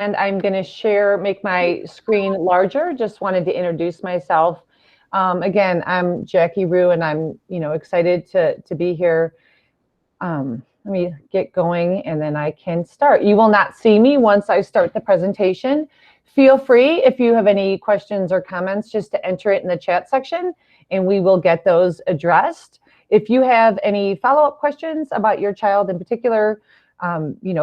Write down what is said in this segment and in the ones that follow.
I'm going to make my screen larger. Just wanted to introduce myself. Again, I'm Jackie Rue, and I'm, excited to be here. Let me get going, and then I can start. You will not see me once I start the presentation. Feel free, if you have any questions or comments, just to enter it in the chat section, and we will get those addressed. If you have any follow-up questions about your child in particular,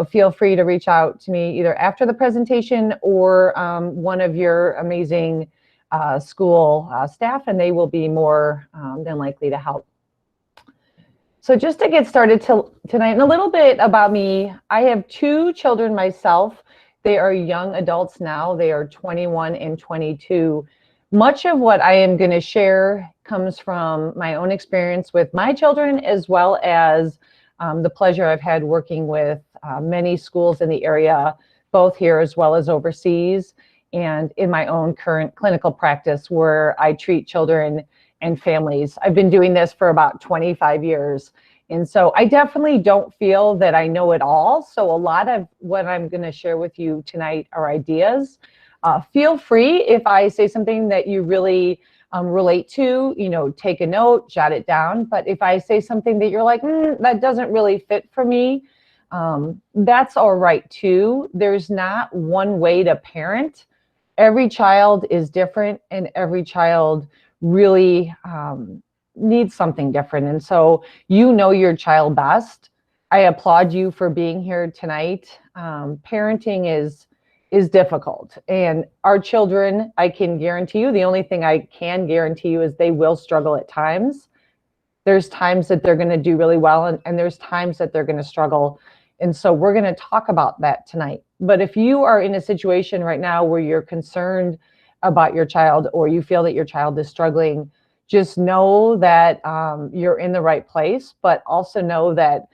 feel free to reach out to me either after the presentation or one of your amazing school staff, and they will be more than likely to help. So just to get started tonight, and a little bit about me, I have two children myself. They are young adults now. They are 21 and 22. Much of what I am going to share comes from my own experience with my children, as well as the pleasure I've had working with many schools in the area, both here as well as overseas, and in my own current clinical practice where I treat children and families. I've been doing this for about 25 years. And so I definitely don't feel that I know it all. So a lot of what I'm going to share with you tonight are ideas. Feel free, if I say something that you really relate to, take a note, jot it down. But if I say something that you're like, that doesn't really fit for me, that's all right too. There's not one way to parent. Every child is different, and every child really needs something different. And so you know your child best. I applaud you for being here tonight. Parenting is difficult, and our children, I can guarantee you, the only thing I can guarantee you is they will struggle at times. There's times that they're going to do really well, and there's times that they're going to struggle. And so we're going to talk about that tonight. But if you are in a situation right now where you're concerned about your child, or you feel that your child is struggling, just know that you're in the right place, but also know that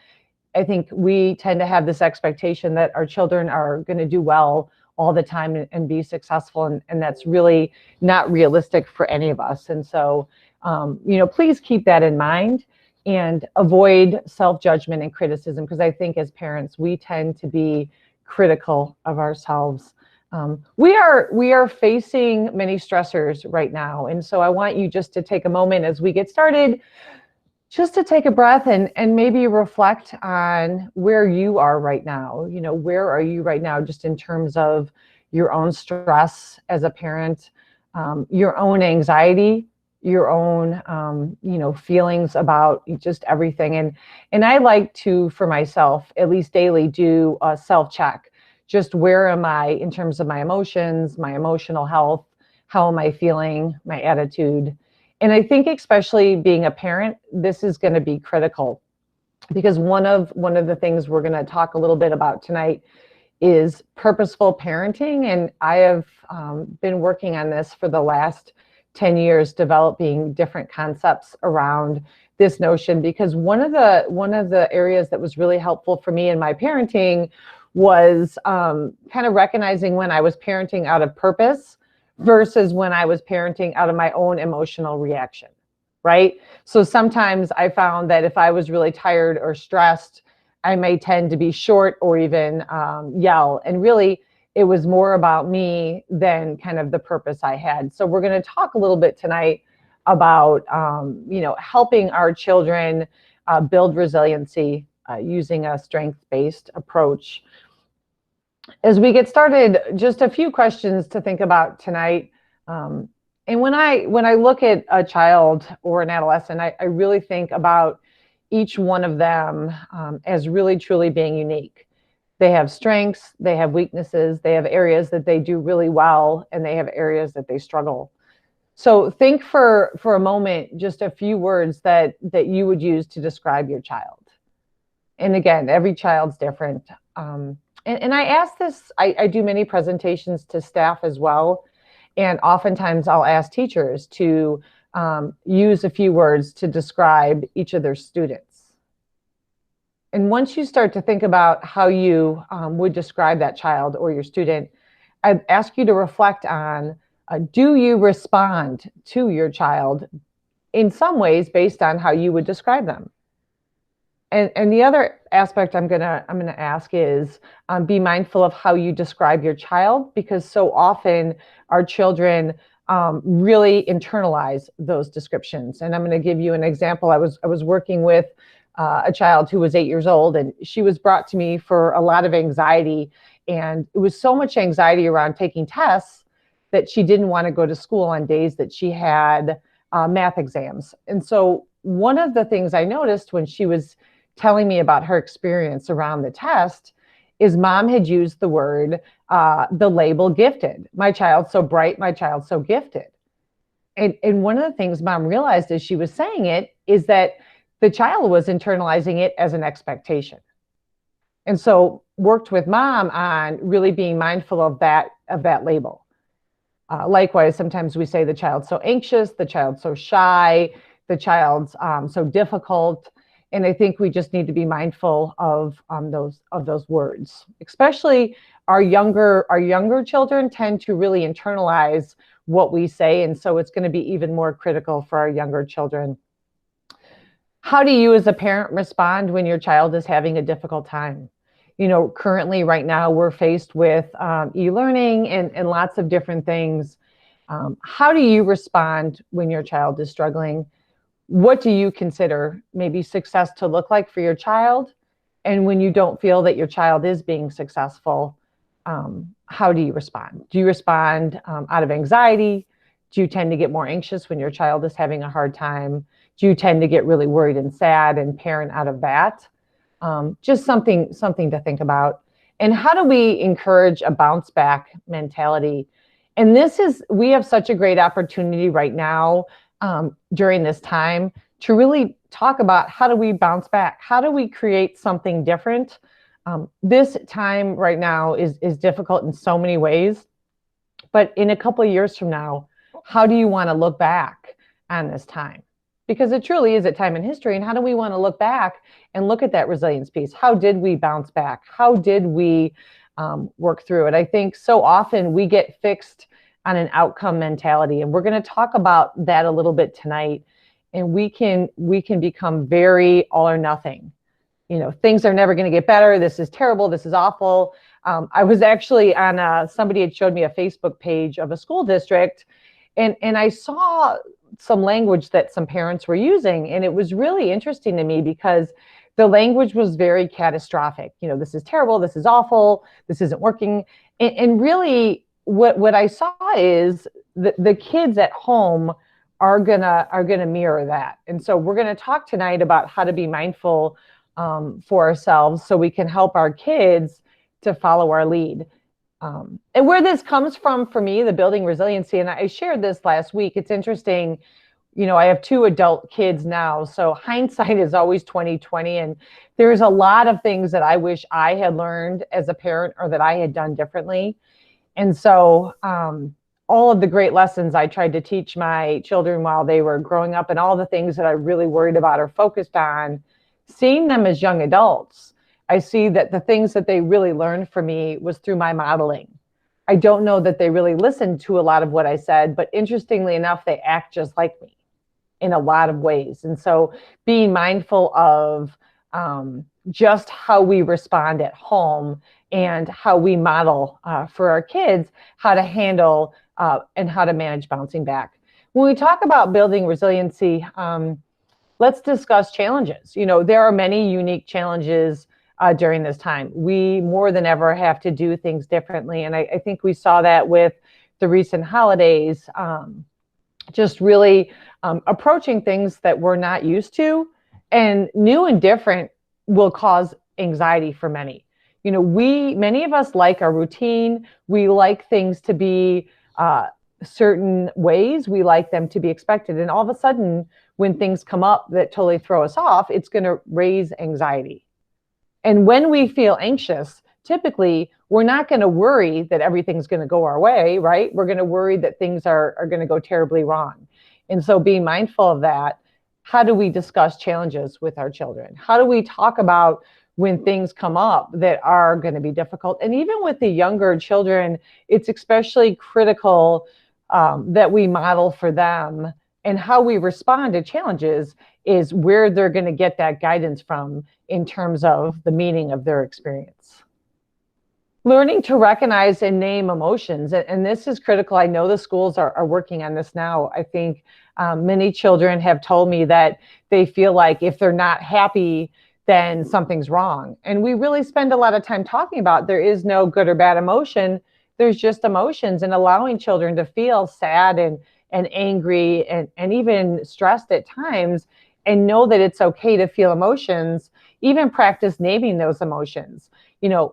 I think we tend to have this expectation that our children are going to do well all the time and be successful, and that's really not realistic for any of us. And so, please keep that in mind and avoid self-judgment and criticism, because I think as parents, we tend to be critical of ourselves. We are facing many stressors right now. And so I want you just to take a moment as we get started, just to take a breath and maybe reflect on where you are right now. Where are you right now, just in terms of your own stress as a parent, your own anxiety, your own, feelings about just everything. And I like to, for myself, at least daily, do a self-check. Just where am I in terms of my emotions, my emotional health, how am I feeling, my attitude. And I think especially being a parent, this is going to be critical, because one of the things we're going to talk a little bit about tonight is purposeful parenting. And I have been working on this for the last 10 years, developing different concepts around this notion, because one of the areas that was really helpful for me in my parenting was kind of recognizing when I was parenting out of purpose versus when I was parenting out of my own emotional reaction, right? So sometimes I found that if I was really tired or stressed, I may tend to be short or even yell. And really, it was more about me than kind of the purpose I had. So we're going to talk a little bit tonight about, helping our children build resiliency using a strength-based approach. As we get started, just a few questions to think about tonight. And when I look at a child or an adolescent, I really think about each one of them as really truly being unique. They have strengths, they have weaknesses, they have areas that they do really well, and they have areas that they struggle. So think for a moment, just a few words that you would use to describe your child. And again, every child's different. And I ask this, I do many presentations to staff as well. And oftentimes I'll ask teachers to use a few words to describe each of their students. And once you start to think about how you would describe that child or your student, I'd ask you to reflect on, do you respond to your child in some ways based on how you would describe them? And the other aspect I'm gonna ask is be mindful of how you describe your child, because so often our children really internalize those descriptions. And I'm going to give you an example. I was working with a child who was 8 years old, and she was brought to me for a lot of anxiety, and it was so much anxiety around taking tests that she didn't want to go to school on days that she had math exams. And so one of the things I noticed when she was telling me about her experience around the test is mom had used the word, the label gifted. My child's so bright, my child's so gifted. And one of the things mom realized as she was saying it is that the child was internalizing it as an expectation. And so worked with mom on really being mindful of that label. Likewise, sometimes we say the child's so anxious, the child's so shy, the child's so difficult. And I think we just need to be mindful of those words. Especially our younger children tend to really internalize what we say, and so it's going to be even more critical for our younger children. How do you as a parent respond when your child is having a difficult time? Currently right now we're faced with e-learning and lots of different things. How do you respond when your child is struggling? What do you consider maybe success to look like for your child? And when you don't feel that your child is being successful, how do you respond? Do you respond out of anxiety? Do you tend to get more anxious when your child is having a hard time? Do you tend to get really worried and sad and parent out of that? Just something to think about. And how do we encourage a bounce back mentality? And we have such a great opportunity right now during this time to really talk about how do we bounce back? How do we create something different? This time right now is difficult in so many ways, but in a couple of years from now, how do you want to look back on this time? Because it truly is a time in history, and how do we want to look back and look at that resilience piece? How did we bounce back? How did we work through it? I think so often we get fixed on an outcome mentality, and we're going to talk about that a little bit tonight. And we can become very all or nothing. Things are never going to get better. This is terrible. This is awful. I was actually on somebody had showed me a Facebook page of a school district, and I saw some language that some parents were using, and it was really interesting to me because the language was very catastrophic. This is terrible. This is awful. This isn't working. And really, what I saw is the kids at home are gonna mirror that. And so we're gonna talk tonight about how to be mindful for ourselves so we can help our kids to follow our lead. And where this comes from for me, the building resiliency, and I shared this last week. It's interesting. I have 2 adult kids now, so hindsight is always 20/20, and there's a lot of things that I wish I had learned as a parent or that I had done differently. And so all of the great lessons I tried to teach my children while they were growing up, and all the things that I really worried about or focused on, seeing them as young adults, I see that the things that they really learned from me was through my modeling. I don't know that they really listened to a lot of what I said, but interestingly enough, they act just like me in a lot of ways. And so being mindful of just how we respond at home and how we model for our kids how to handle and how to manage bouncing back. When we talk about building resiliency, let's discuss challenges. There are many unique challenges during this time. We more than ever have to do things differently. And I think we saw that with the recent holidays, just really approaching things that we're not used to, and new and different will cause anxiety for many. Many of us like our routine. We like things to be certain ways. We like them to be expected. And all of a sudden, when things come up that totally throw us off, it's going to raise anxiety. And when we feel anxious, typically, we're not going to worry that everything's going to go our way, right? We're going to worry that things are going to go terribly wrong. And so being mindful of that, how do we discuss challenges with our children? How do we talk about when things come up that are going to be difficult? And even with the younger children, it's especially critical that we model for them, and how we respond to challenges is where they're going to get that guidance from in terms of the meaning of their experience. Learning to recognize and name emotions, and this is critical. I know the schools are working on this now. I think many children have told me that they feel like if they're not happy, then something's wrong. And we really spend a lot of time talking about there is no good or bad emotion. There's just emotions, and allowing children to feel sad and angry and even stressed at times, and know that it's okay to feel emotions. Even practice naming those emotions.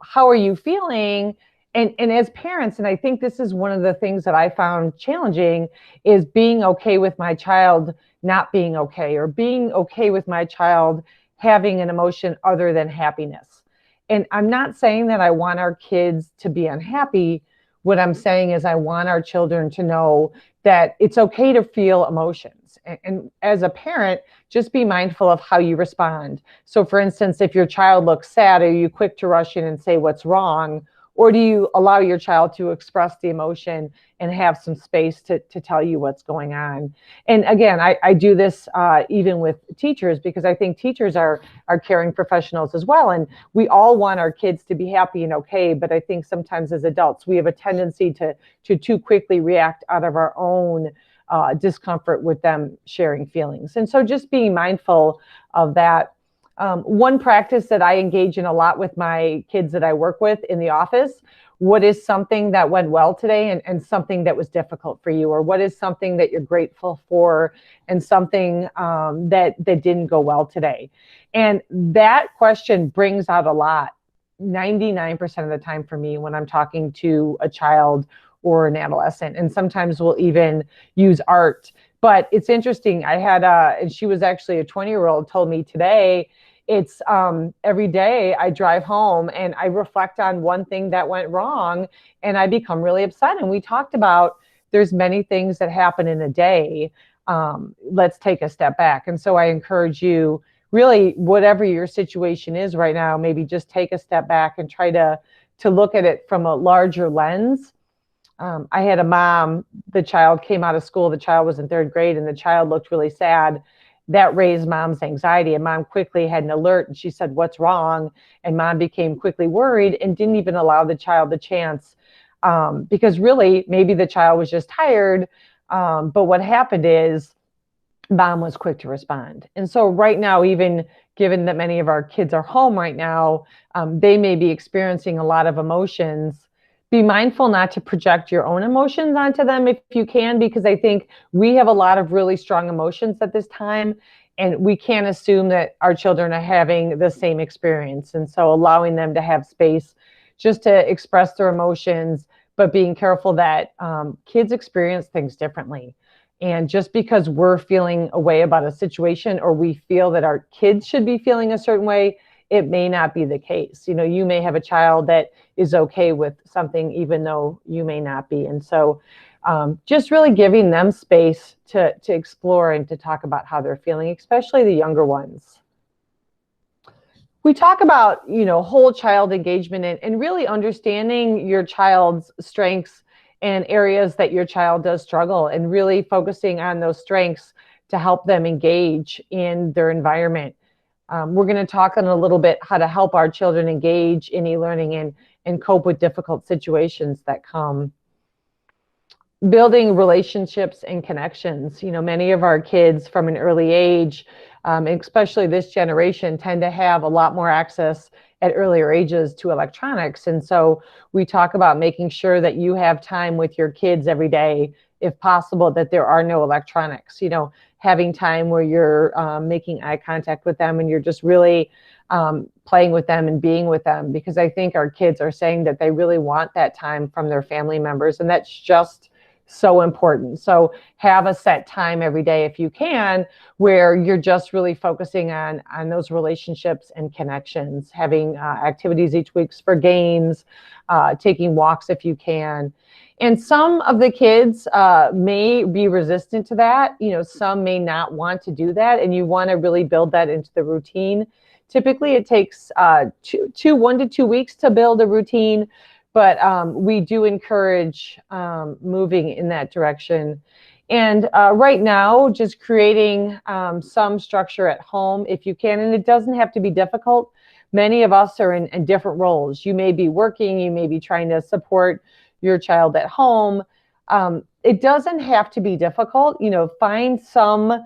How are you feeling? And as parents, and I think this is one of the things that I found challenging, is being okay with my child not being okay, or being okay with my child having an emotion other than happiness. And I'm not saying that I want our kids to be unhappy. What I'm saying is I want our children to know that it's okay to feel emotions. And as a parent, just be mindful of how you respond. So for instance, if your child looks sad, are you quick to rush in and say what's wrong? Or do you allow your child to express the emotion and have some space to tell you what's going on? And again, I do this even with teachers, because I think teachers are caring professionals as well. And we all want our kids to be happy and okay. But I think sometimes as adults, we have a tendency to too quickly react out of our own discomfort with them sharing feelings. And so just being mindful of that. One practice that I engage in a lot with my kids that I work with in the office: what is something that went well today, and something that was difficult for you? Or what is something that you're grateful for, and something that didn't go well today? And that question brings out a lot, 99% of the time for me, when I'm talking to a child or an adolescent. And sometimes we'll even use art. But it's interesting. I had and she was actually a 20-year-old, told me today, it's every day I drive home and I reflect on one thing that went wrong, and I become really upset. And we talked about there's many things that happen in a day. Let's take a step back. And so I encourage you, really, whatever your situation is right now, maybe just take a step back and try to look at it from a larger lens. I had a mom, the child came out of school, the child was in 3rd grade, and the child looked really sad. That raised mom's anxiety, and mom quickly had an alert, and she said, "What's wrong?" And mom became quickly worried and didn't even allow the child the chance, because really maybe the child was just tired. But what happened is mom was quick to respond. And so right now, even given that many of our kids are home right now, they may be experiencing a lot of emotions. Be mindful not to project your own emotions onto them if you can, because I think we have a lot of really strong emotions at this time, and we can't assume that our children are having the same experience. And so allowing them to have space just to express their emotions, but being careful that kids experience things differently. And just because we're feeling a way about a situation, or we feel that our kids should be feeling a certain way, it may not be the case. You may have a child that is okay with something, even though you may not be. And so just really giving them space to explore and to talk about how they're feeling, especially the younger ones. We talk about, whole child engagement and really understanding your child's strengths and areas that your child does struggle, and really focusing on those strengths to help them engage in their environment. We're going to talk on a little bit how to help our children engage in e-learning and cope with difficult situations that come. Building relationships and connections. Many of our kids from an early age, especially this generation, tend to have a lot more access at earlier ages to electronics. And so we talk about making sure that you have time with your kids every day, if possible, that there are no electronics. Having time where you're making eye contact with them and you're just really playing with them and being with them, because I think our kids are saying that they really want that time from their family members, and that's just so important. So have a set time every day, if you can, where you're just really focusing on those relationships and connections, having activities each week for games, taking walks if you can. And some of the kids may be resistant to that. Some may not want to do that, and you want to really build that into the routine. Typically, it takes 1 to 2 weeks to build a routine, but we do encourage moving in that direction. And right now, just creating some structure at home if you can, and it doesn't have to be difficult. Many of us are in different roles. You may be working, you may be trying to support your child at home. It doesn't have to be difficult. Find some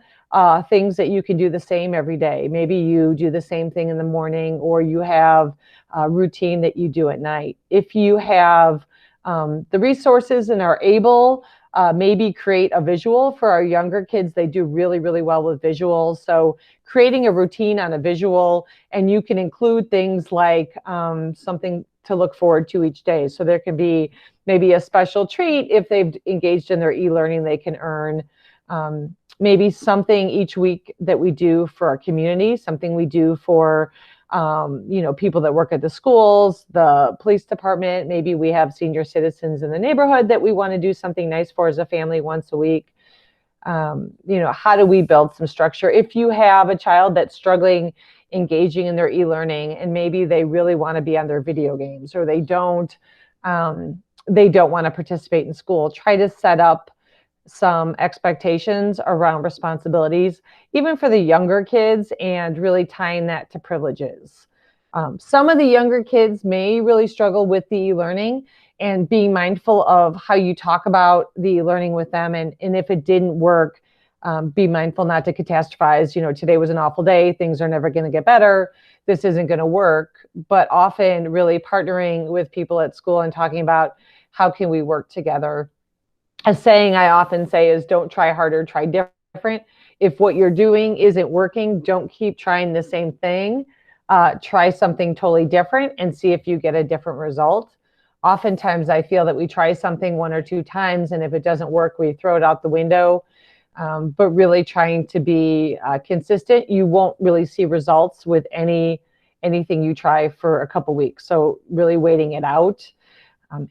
things that you can do the same every day. Maybe you do the same thing in the morning, or you have a routine that you do at night. If you have the resources and are able, maybe create a visual. For our younger kids, they do really, really well with visuals. So creating a routine on a visual, and you can include things like something to look forward to each day. So there can be maybe a special treat if they've engaged in their e-learning they can earn. Maybe something each week that we do for our community, something we do for people that work at the schools, the police department. Maybe we have senior citizens in the neighborhood that we want to do something nice for as a family once a week. How do we build some structure? If you have a child that's struggling engaging in their e-learning, and maybe they really want to be on their video games, or they don't want to participate in school, try to set up some expectations around responsibilities, even for the younger kids, and really tying that to privileges. Some of the younger kids may really struggle with the learning, and being mindful of how you talk about the learning with them. And if it didn't work, be mindful not to catastrophize. Today was an awful day. Things are never going to get better. This isn't going to work. But often really partnering with people at school and talking about how can we work together. A saying I often say is, don't try harder, try different. If what you're doing isn't working, don't keep trying the same thing. Try something totally different and see if you get a different result. Oftentimes I feel that we try something one or two times, and if it doesn't work, we throw it out the window. But really trying to be consistent. You won't really see results with anything you try for a couple weeks. So really waiting it out.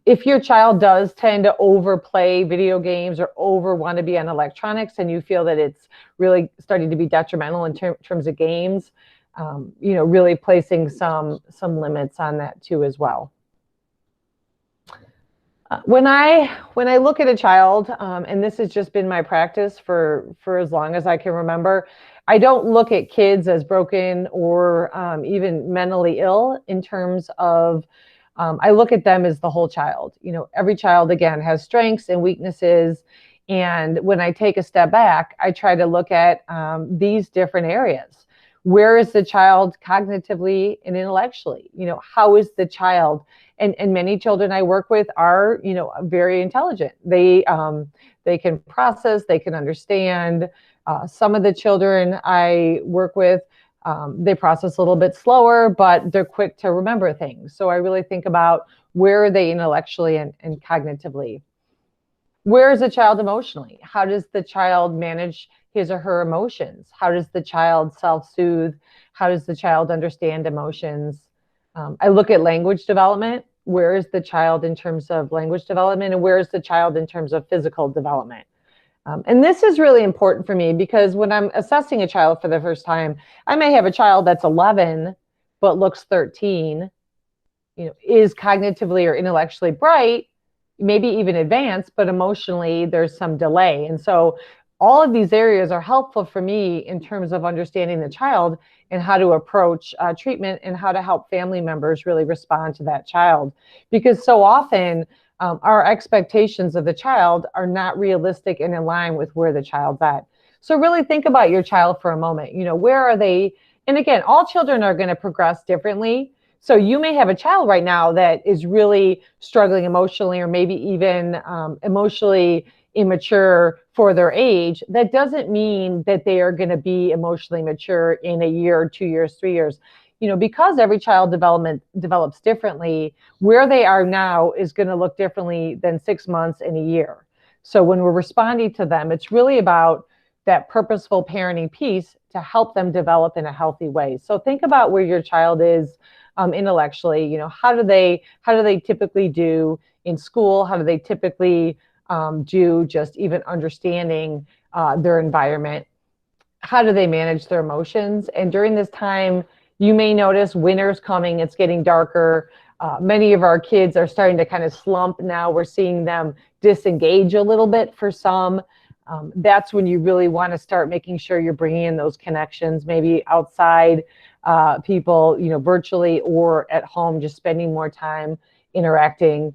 If your child does tend to overplay video games or want to be on electronics, and you feel that it's really starting to be detrimental in terms of games, really placing some limits on that too as well. When I look at a child, and this has just been my practice for as long as I can remember, I don't look at kids as broken or even mentally ill in terms of, I look at them as the whole child. Every child, again, has strengths and weaknesses. And when I take a step back, I try to look at these different areas. Where is the child cognitively and intellectually? How is the child? And many children I work with are, very intelligent. They can process, they can understand. Some of the children I work with, they process a little bit slower, but they're quick to remember things. So I really think about, where are they intellectually and cognitively? Where is the child emotionally? How does the child manage his or her emotions? How does the child self-soothe? How does the child understand emotions? I look at language development. Where is the child in terms of language development, and where is the child in terms of physical development? And this is really important for me, because when I'm assessing a child for the first time, I may have a child that's 11 but looks 13, is cognitively or intellectually bright, maybe even advanced, but emotionally there's some delay. And so all of these areas are helpful for me in terms of understanding the child and how to approach treatment, and how to help family members really respond to that child. Because so often our expectations of the child are not realistic and in line with where the child's at. So really think about your child for a moment. Where are they? And again, all children are going to progress differently. So you may have a child right now that is really struggling emotionally, or maybe even emotionally immature for their age. That doesn't mean that they are going to be emotionally mature in a year, 2 years, 3 years. Because every child develops differently, where they are now is going to look differently than 6 months and a year. So when we're responding to them, it's really about that purposeful parenting piece to help them develop in a healthy way. So think about where your child is intellectually. How do they typically do in school? How do they typically do just even understanding their environment? How do they manage their emotions? And during this time, you may notice winter's coming, it's getting darker. Many of our kids are starting to kind of slump now. We're seeing them disengage a little bit for some. That's when you really want to start making sure you're bringing in those connections, maybe outside people, virtually or at home, just spending more time interacting,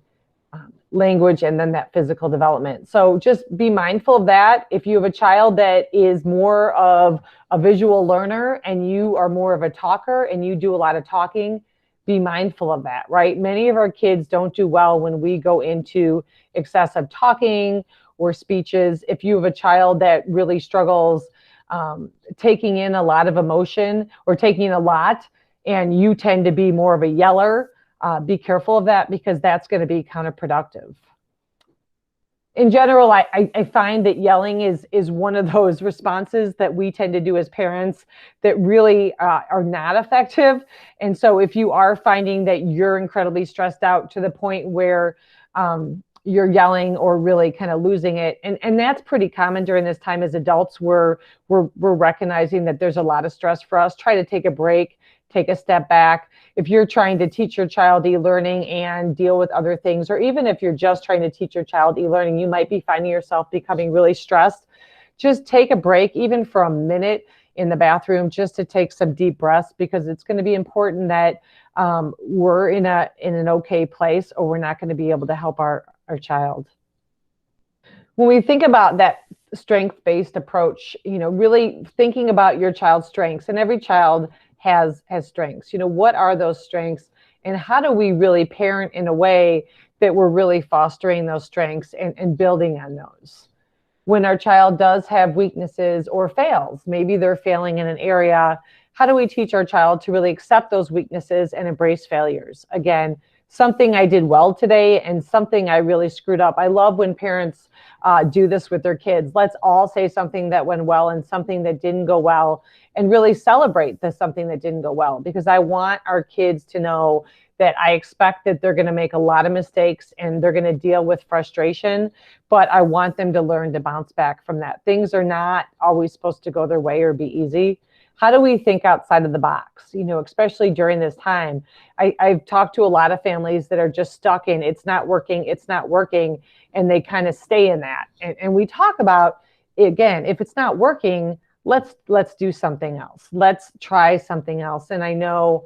language, and then that physical development. So just be mindful of that. If you have a child that is more of a visual learner and you are more of a talker and you do a lot of talking, be mindful of that, right? Many of our kids don't do well when we go into excessive talking or speeches. If you have a child that really struggles taking in a lot of emotion or taking in a lot, and you tend to be more of a yeller, be careful of that, because that's going to be counterproductive. In general, I find that yelling is one of those responses that we tend to do as parents that really are not effective. And so if you are finding that you're incredibly stressed out to the point where you're yelling or really kind of losing it, and that's pretty common during this time as adults, we're recognizing that there's a lot of stress for us. Try to take a break, take a step back. If you're trying to teach your child e-learning and deal with other things, or even if you're just trying to teach your child e-learning, you might be finding yourself becoming really stressed. Just take a break, even for a minute in the bathroom, just to take some deep breaths, because it's going to be important that we're in an okay place, or we're not going to be able to help our child. When we think about that strength-based approach, really thinking about your child's strengths, and every child has strengths. What are those strengths, and how do we really parent in a way that we're really fostering those strengths and building on those? When our child does have weaknesses or fails, maybe they're failing in an area, how do we teach our child to really accept those weaknesses and embrace failures? Again, something I did well today and something I really screwed up. I love when parents do this with their kids. Let's all say something that went well and something that didn't go well, and really celebrate the something that didn't go well, because I want our kids to know that I expect that they're going to make a lot of mistakes and they're going to deal with frustration, but I want them to learn to bounce back from that. Things are not always supposed to go their way or be easy. How do we think outside of the box, especially during this time? I've talked to a lot of families that are just stuck in, it's not working, and they kind of stay in that. And we talk about, again, if it's not working, let's do something else. Let's try something else. And I know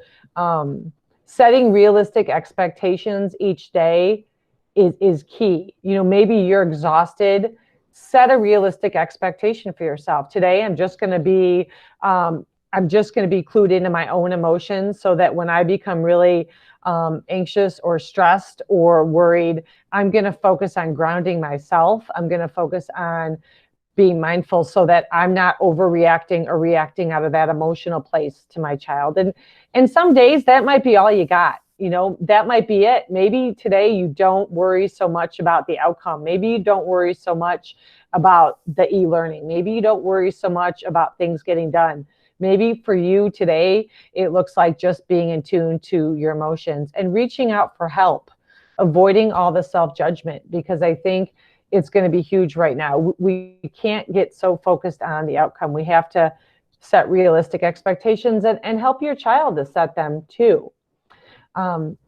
setting realistic expectations each day is key. Maybe you're exhausted. Set a realistic expectation for yourself. Today, I'm just going to be clued into my own emotions, so that when I become really anxious or stressed or worried, I'm going to focus on grounding myself. I'm going to focus on being mindful, so that I'm not overreacting or reacting out of that emotional place to my child. And some days that might be all you got. That might be it. Maybe today you don't worry so much about the outcome. Maybe you don't worry so much about the e-learning. Maybe you don't worry so much about things getting done. Maybe for you today, it looks like just being in tune to your emotions and reaching out for help, avoiding all the self-judgment, because I think it's going to be huge right now. We can't get so focused on the outcome. We have to set realistic expectations and help your child to set them too.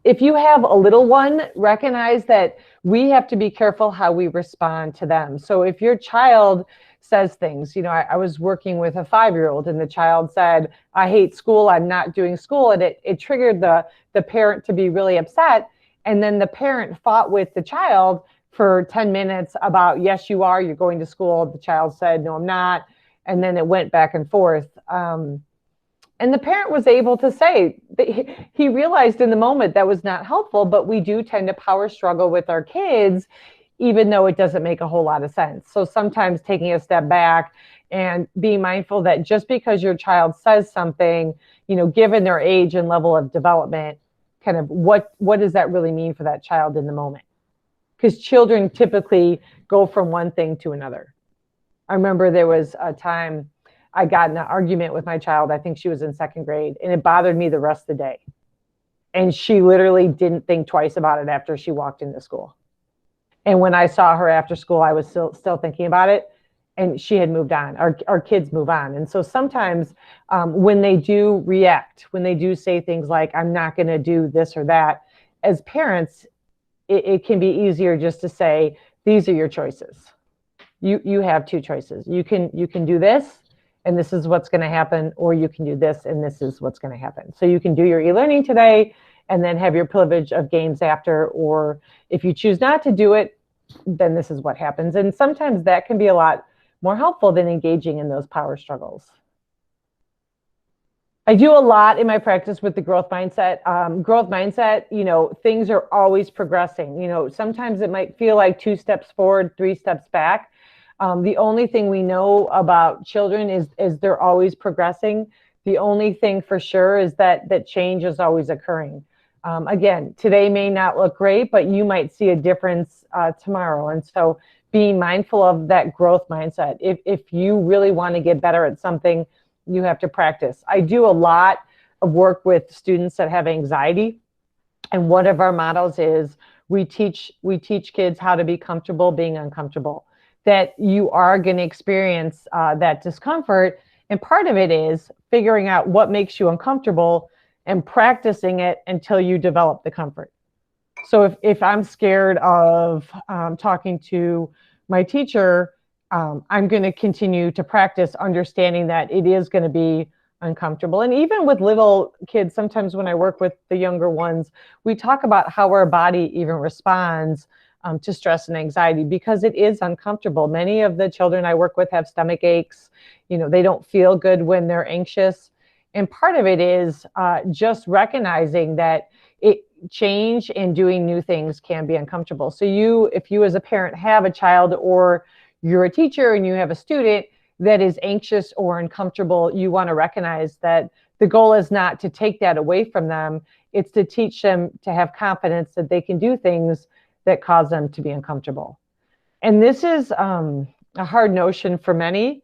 If you have a little one, recognize that we have to be careful how we respond to them. So if your child says things, I was working with a 5-year-old and the child said, I hate school, I'm not doing school. And it triggered the parent to be really upset. And then the parent fought with the child for 10 minutes about, yes, you are, you're going to school. The child said, no, I'm not. And then it went back and forth. And the parent was able to say, he realized in the moment that was not helpful, but we do tend to power struggle with our kids, even though it doesn't make a whole lot of sense. So sometimes taking a step back and being mindful that just because your child says something, given their age and level of development, kind of what does that really mean for that child in the moment? Because children typically go from one thing to another. I remember there was a time I got in an argument with my child. I think she was in 2nd grade, and it bothered me the rest of the day. And she literally didn't think twice about it after she walked into school. And when I saw her after school, I was still thinking about it, and she had moved on. Our kids move on. And so sometimes when they do react, when they do say things like, I'm not going to do this or that, as parents, it can be easier just to say, these are your choices. you have two choices. You can do this, and this is what's going to happen, or you can do this, and this is what's going to happen. So you can do your e-learning today and then have your privilege of games after, or if you choose not to do it, then this is what happens. And sometimes that can be a lot more helpful than engaging in those power struggles. I do a lot in my practice with the growth mindset. Growth mindset, things are always progressing. Sometimes it might feel like 2 steps forward, 3 steps back. The only thing we know about children is they're always progressing. The only thing for sure is that change is always occurring. Again, today may not look great, but you might see a difference tomorrow. And so being mindful of that growth mindset. If you really want to get better at something, you have to practice. I do a lot of work with students that have anxiety. And one of our mottos is we teach kids how to be comfortable being uncomfortable, that you are going to experience that discomfort. And part of it is figuring out what makes you uncomfortable and practicing it until you develop the comfort. So if I'm scared of talking to my teacher, I'm going to continue to practice understanding that it is going to be uncomfortable. And even with little kids, sometimes when I work with the younger ones, we talk about how our body even responds to stress and anxiety because it is uncomfortable. Many of the children I work with have stomach aches. They don't feel good when they're anxious. And part of it is just recognizing that change and doing new things can be uncomfortable. So if you as a parent have a child or you're a teacher and you have a student that is anxious or uncomfortable, you want to recognize that the goal is not to take that away from them. It's to teach them to have confidence that they can do things that cause them to be uncomfortable. And this is a hard notion for many.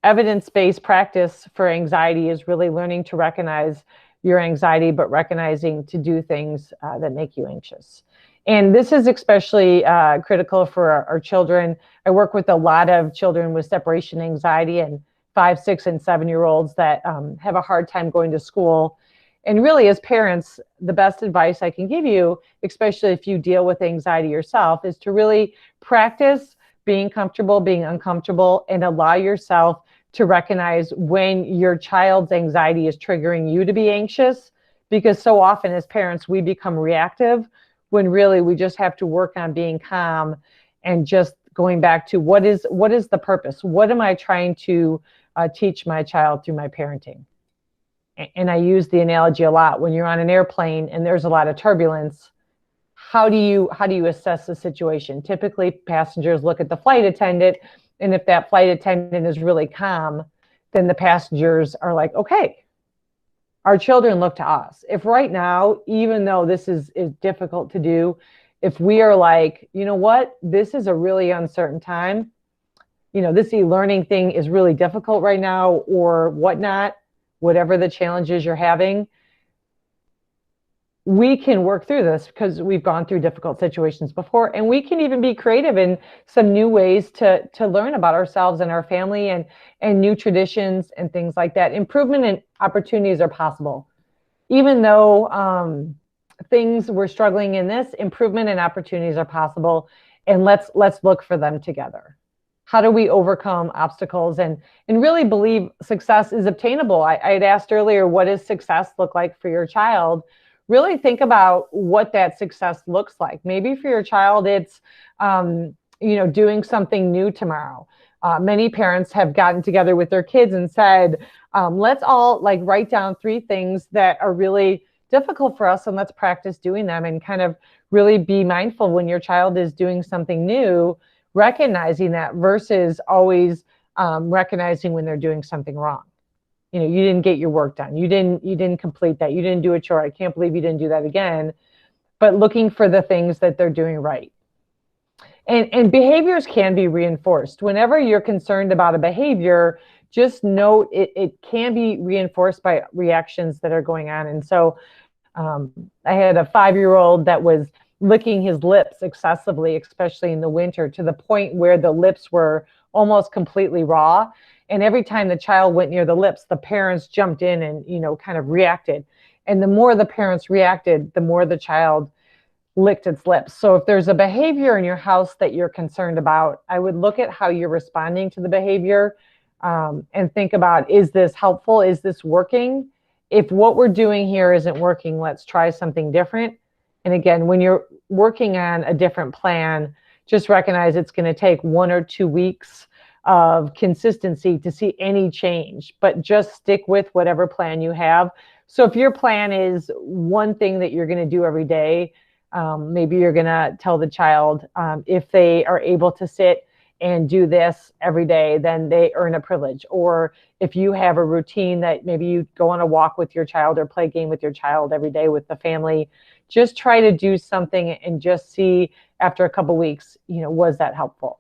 Evidence-based practice for anxiety is really learning to recognize your anxiety, but recognizing to do things that make you anxious. And this is especially critical for our children. I work with a lot of children with separation anxiety and 5, 6, and 7-year-olds that have a hard time going to school. And really, as parents, the best advice I can give you, especially if you deal with anxiety yourself, is to really practice being comfortable, being uncomfortable, and allow yourself to recognize when your child's anxiety is triggering you to be anxious. Because so often as parents, we become reactive when really we just have to work on being calm and just going back to what is the purpose? What am I trying to teach my child through my parenting? And I use the analogy a lot. When you're on an airplane and there's a lot of turbulence, how do you assess the situation? Typically, passengers look at the flight attendant, and if that flight attendant is really calm, then the passengers are like, okay. Our children look to us. If right now, even though this is difficult to do, if we are like, you know what, this is a really uncertain time, this e-learning thing is really difficult right now or whatnot, whatever the challenges you're having, we can work through this because we've gone through difficult situations before, and we can even be creative in some new ways to learn about ourselves and our family and new traditions and things like that. Improvement and opportunities are possible. Even though things we're struggling in this, improvement and opportunities are possible, and let's look for them together. How do we overcome obstacles and really believe success is obtainable? I had asked earlier, what does success look like for your child? Really think about what that success looks like. Maybe for your child, it's doing something new tomorrow. Many parents have gotten together with their kids and said, let's all write down 3 things that are really difficult for us, and let's practice doing them, and kind of really be mindful when your child is doing something new, recognizing that versus always recognizing when they're doing something wrong. You didn't get your work done. You didn't complete that. You didn't do a chore. I can't believe you didn't do that again. But looking for the things that they're doing right. And behaviors can be reinforced. Whenever you're concerned about a behavior, just note it can be reinforced by reactions that are going on. And so I had a 5-year-old that was licking his lips excessively, especially in the winter, to the point where the lips were almost completely raw. And every time the child went near the lips, the parents jumped in and, kind of reacted. And the more the parents reacted, the more the child licked its lips. So if there's a behavior in your house that you're concerned about, I would look at how you're responding to the behavior, and think about, is this helpful? Is this working? If what we're doing here isn't working, let's try something different. And again, when you're working on a different plan, just recognize it's going to take 1 or 2 weeks of consistency to see any change, but just stick with whatever plan you have. So if your plan is one thing that you're going to do every day, maybe you're going to tell the child, if they are able to sit and do this every day, then they earn a privilege. Or if you have a routine that maybe you go on a walk with your child or play a game with your child every day with the family, just try to do something and just see after a couple weeks, was that helpful?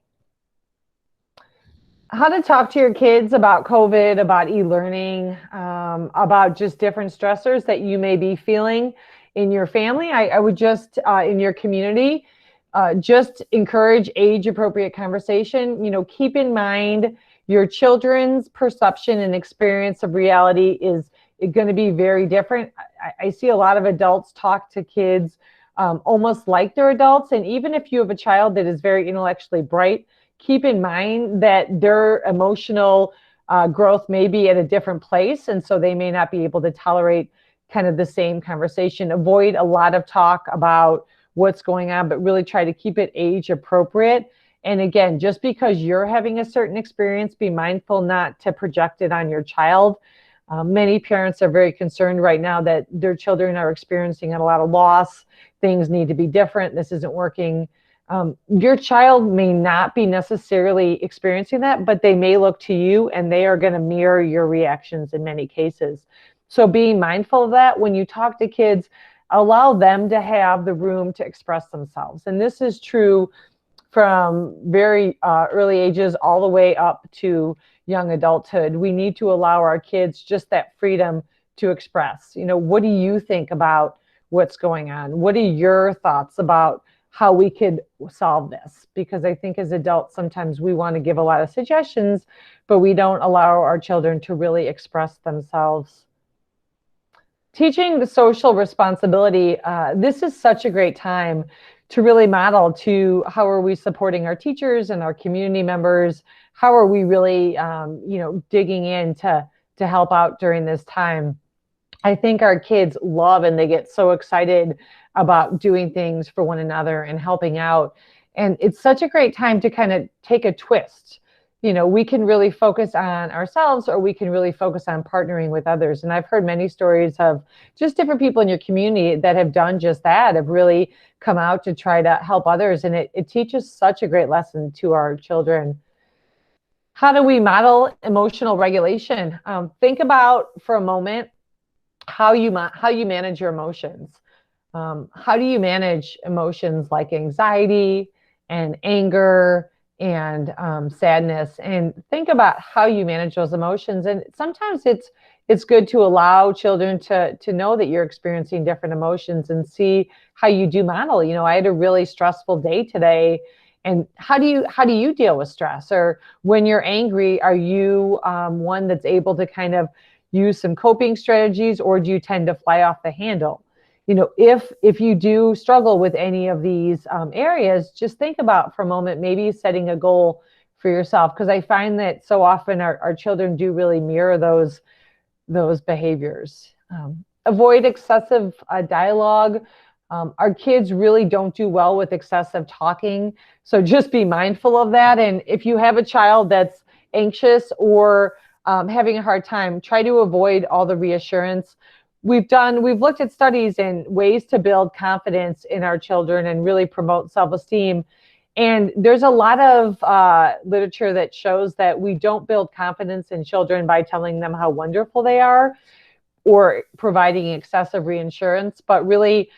How to talk to your kids about COVID, about e-learning, about just different stressors that you may be feeling in your family. I would just, in your community, just encourage age-appropriate conversation. Keep in mind your children's perception and experience of reality is going to be very different. I see a lot of adults talk to kids almost like they're adults. And even if you have a child that is very intellectually bright, keep in mind that their emotional growth may be at a different place. And so they may not be able to tolerate kind of the same conversation. Avoid a lot of talk about what's going on, but really try to keep it age appropriate. And again, just because you're having a certain experience, be mindful not to project it on your child. Many parents are very concerned right now that their children are experiencing a lot of loss. Things need to be different. This isn't working. Your child may not be necessarily experiencing that, but they may look to you and they are going to mirror your reactions in many cases. So being mindful of that, when you talk to kids, allow them to have the room to express themselves. And this is true from very early ages all the way up to young adulthood. We need to allow our kids just that freedom to express. What do you think about what's going on? What are your thoughts about how we could solve this? Because I think as adults, sometimes we want to give a lot of suggestions, but we don't allow our children to really express themselves. Teaching the social responsibility, this is such a great time to really model to how are we supporting our teachers and our community members? How are we really, digging in to help out during this time? I think our kids love and they get so excited about doing things for one another and helping out. And it's such a great time to kind of take a twist. We can really focus on ourselves or we can really focus on partnering with others. And I've heard many stories of just different people in your community that have done just that, have really come out to try to help others. And it teaches such a great lesson to our children. How do we model emotional regulation? Think about for a moment how you manage your emotions. How do you manage emotions like anxiety and anger and sadness? And think about how you manage those emotions. And sometimes it's good to allow children to know that you're experiencing different emotions and see how you do model. I had a really stressful day today. And how do you deal with stress? Or when you're angry, are you one that's able to kind of use some coping strategies, or do you tend to fly off the handle? If you do struggle with any of these areas, just think about for a moment, maybe setting a goal for yourself. Because I find that so often our children do really mirror those behaviors. Avoid excessive dialogue. Our kids really don't do well with excessive talking. So just be mindful of that. And if you have a child that's anxious or having a hard time, try to avoid all the reassurance. We've looked at studies and ways to build confidence in our children and really promote self-esteem. And there's a lot of literature that shows that we don't build confidence in children by telling them how wonderful they are or providing excessive reassurance, but really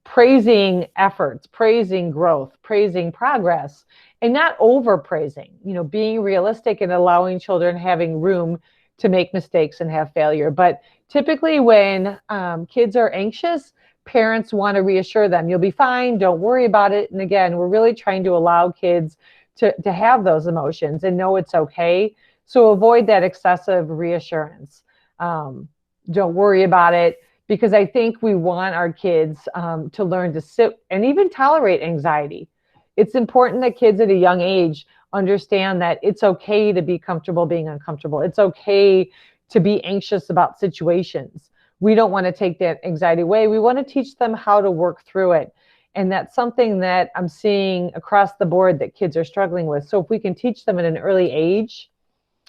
praising efforts, praising growth, praising progress, and not overpraising, being realistic and allowing children having room to make mistakes and have failure. But typically when kids are anxious, parents want to reassure them, you'll be fine, don't worry about it. And again, we're really trying to allow kids to have those emotions and know it's okay. So avoid that excessive reassurance. Don't worry about it, because I think we want our kids to learn to sit and even tolerate anxiety. It's important that kids at a young age understand that it's okay to be comfortable being uncomfortable. It's okay to be anxious about situations. We don't want to take that anxiety away. We want to teach them how to work through it. And that's something that I'm seeing across the board that kids are struggling with. So if we can teach them at an early age,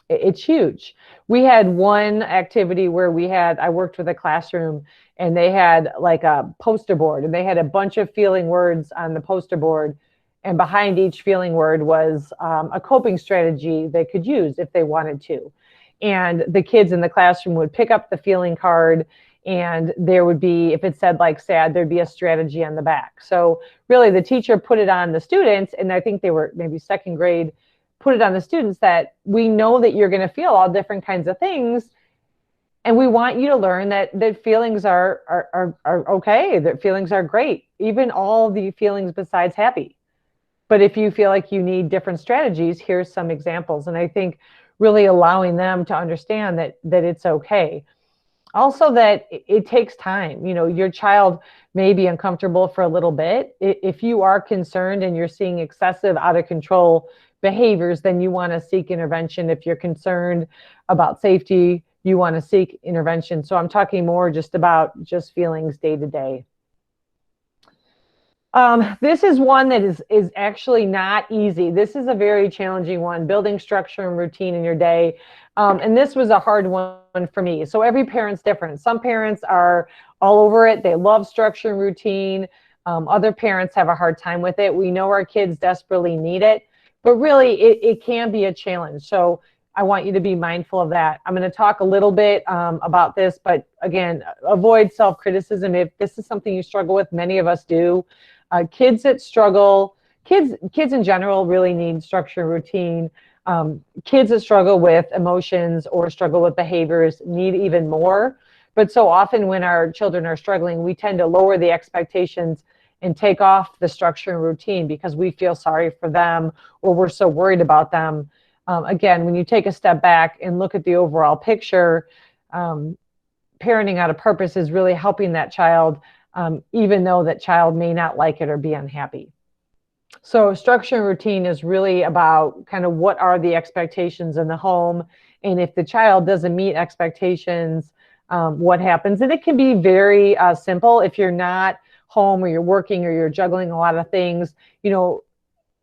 it's huge. We had one activity where I worked with a classroom, and they had like a poster board, and they had a bunch of feeling words on the poster board. And behind each feeling word was a coping strategy they could use if they wanted to. And the kids in the classroom would pick up the feeling card, and there would be, if it said like sad, there'd be a strategy on the back. So really the teacher put it on the students, and I think they were maybe second grade, put it on the students that we know that you're going to feel all different kinds of things. And we want you to learn that feelings are okay, that feelings are great, even all the feelings besides happy. But if you feel like you need different strategies, here's some examples. And I think really allowing them to understand that it's okay. Also that it takes time. You know, your child may be uncomfortable for a little bit. If you are concerned and you're seeing excessive, out of control behaviors, then you want to seek intervention. If you're concerned about safety, you want to seek intervention. So I'm talking more just about just feelings day to day. This is one that is actually not easy. This is a very challenging one, building structure and routine in your day. And this was a hard one for me. So every parent's different. Some parents are all over it. They love structure and routine. Other parents have a hard time with it. We know our kids desperately need it, but really it can be a challenge. So I want you to be mindful of that. I'm going to talk a little bit about this, but again, avoid self-criticism. If this is something you struggle with, many of us do. Kids that struggle, kids in general really need structure and routine. Kids that struggle with emotions or struggle with behaviors need even more. But so often when our children are struggling, we tend to lower the expectations and take off the structure and routine because we feel sorry for them or we're so worried about them. Again, when you take a step back and look at the overall picture, parenting out of purpose is really helping that child, even though that child may not like it or be unhappy. So structure and routine is really about kind of what are the expectations in the home. And if the child doesn't meet expectations, what happens? And it can be very simple. If you're not home or you're working or you're juggling a lot of things, you know,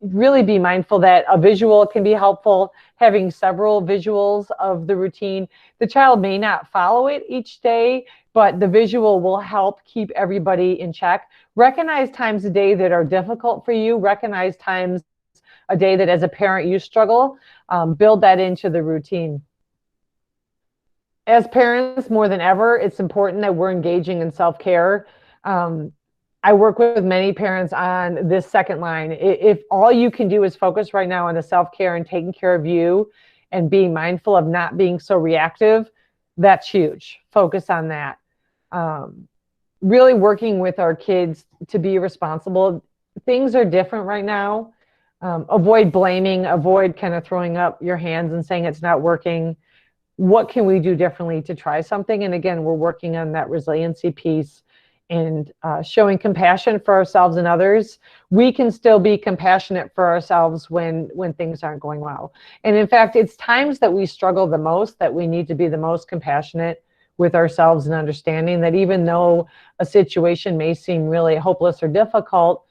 really be mindful that a visual can be helpful, having several visuals of the routine. The child may not follow it each day, but the visual will help keep everybody in check. Recognize times a day that are difficult for you. Recognize times a day that as a parent you struggle. Build that into the routine. As parents, more than ever, it's important that we're engaging in self-care. I work with many parents on this second line. If all you can do is focus right now on the self-care and taking care of you and being mindful of not being so reactive, that's huge. Focus on that. Really working with our kids to be responsible. Things are different right now. Avoid blaming, avoid kind of throwing up your hands and saying it's not working. What can we do differently to try something? And again, we're working on that resiliency piece and showing compassion for ourselves and others. We can still be compassionate for ourselves when things aren't going well. And in fact, it's times that we struggle the most that we need to be the most compassionate with ourselves and understanding that even though a situation may seem really hopeless or difficult,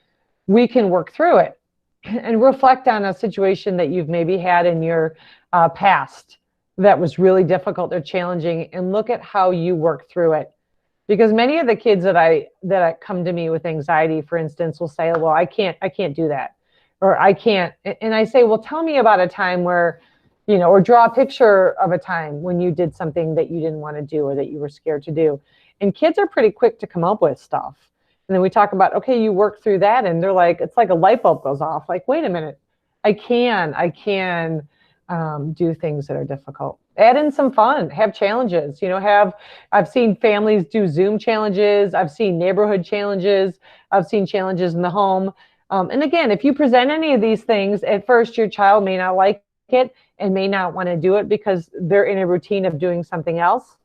we can work through it and reflect on a situation that you've maybe had in your past that was really difficult or challenging and look at how you work through it. Because many of the kids that come to me with anxiety, for instance, will say, well, I can't do that, or I can't. And I say, well, tell me about a time where, you know, or draw a picture of a time when you did something that you didn't want to do or that you were scared to do. And kids are pretty quick to come up with stuff. And then we talk about, okay, you work through that. And they're like, it's like a light bulb goes off. Like, wait a minute, I can do things that are difficult. Add in some fun, have challenges, you know, I've seen families do Zoom challenges. I've seen neighborhood challenges. I've seen challenges in the home. And again, if you present any of these things, at first your child may not like it and may not want to do it because they're in a routine of doing something else.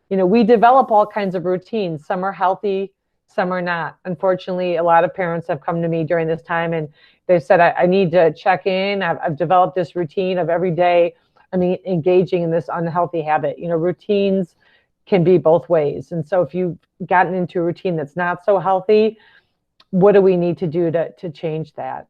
We develop all kinds of routines. Some are healthy, some are not. Unfortunately, a lot of parents have come to me during this time and they said, I need to check in. I've developed this routine of every day. Engaging in this unhealthy habit. Routines can be both ways. And so if you've gotten into a routine that's not so healthy, what do we need to do to change that?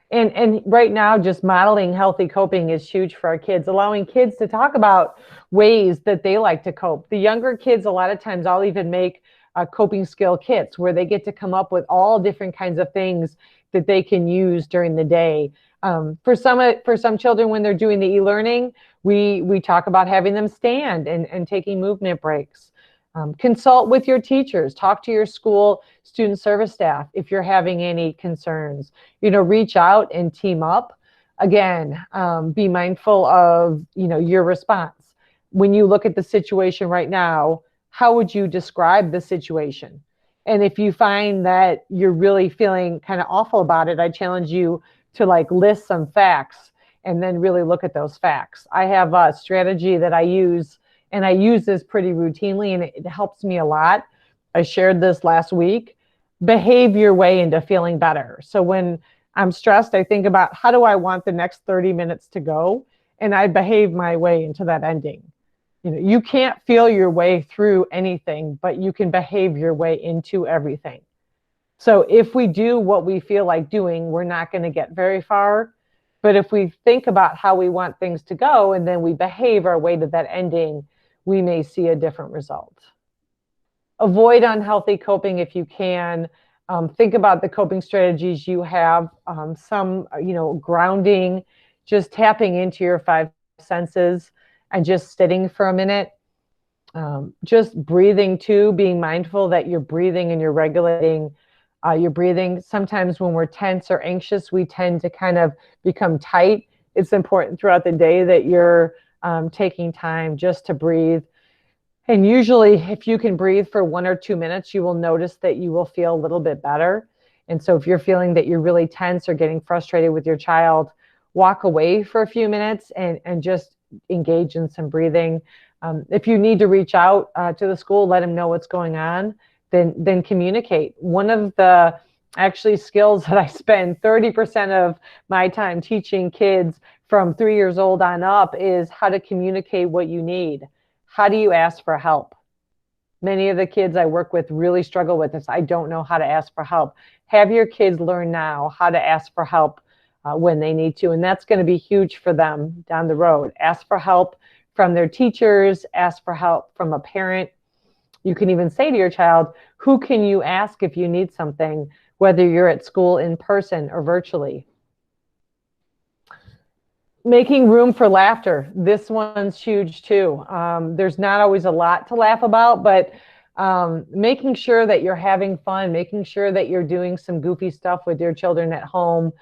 And right now, just modeling healthy coping is huge for our kids, allowing kids to talk about ways that they like to cope. The younger kids, a lot of times, I'll even make coping skill kits where they get to come up with all different kinds of things that they can use during the day. For some children, when they're doing the e-learning, we talk about having them stand and taking movement breaks. Consult with your teachers, talk to your school student service staff if you're having any concerns. Reach out and team up. Again, be mindful of your response. When you look at the situation right now, how would you describe the situation? And if you find that you're really feeling kind of awful about it, I challenge you to list some facts and then really look at those facts. I have a strategy that I use, and I use this pretty routinely, and it helps me a lot. I shared this last week. Behave your way into feeling better. So when I'm stressed, I think about how do I want the next 30 minutes to go, and I behave my way into that ending. You can't feel your way through anything, but you can behave your way into everything. So if we do what we feel like doing, we're not going to get very far. But if we think about how we want things to go and then we behave our way to that ending, we may see a different result. Avoid unhealthy coping if you can. Think about the coping strategies you have. Some, grounding, just tapping into your 5 senses and just sitting for a minute. Just breathing too, being mindful that you're breathing and you're regulating your breathing. Sometimes when we're tense or anxious, we tend to kind of become tight. It's important throughout the day that you're taking time just to breathe. And usually if you can breathe for 1 or 2 minutes, you will notice that you will feel a little bit better. And so if you're feeling that you're really tense or getting frustrated with your child, walk away for a few minutes and just engage in some breathing. If you need to reach out to the school, let them know what's going on, then communicate. One of the actually skills that I spend 30% of my time teaching kids from 3 years old on up is how to communicate what you need. How do you ask for help? Many of the kids I work with really struggle with this. I don't know how to ask for help. Have your kids learn now how to ask for help when they need to. And that's going to be huge for them down the road. Ask for help from their teachers, ask for help from a parent. You can even say to your child, who can you ask if you need something, whether you're at school in person or virtually? Making room for laughter. This one's huge too. There's not always a lot to laugh about, but making sure that you're having fun, making sure that you're doing some goofy stuff with your children at home.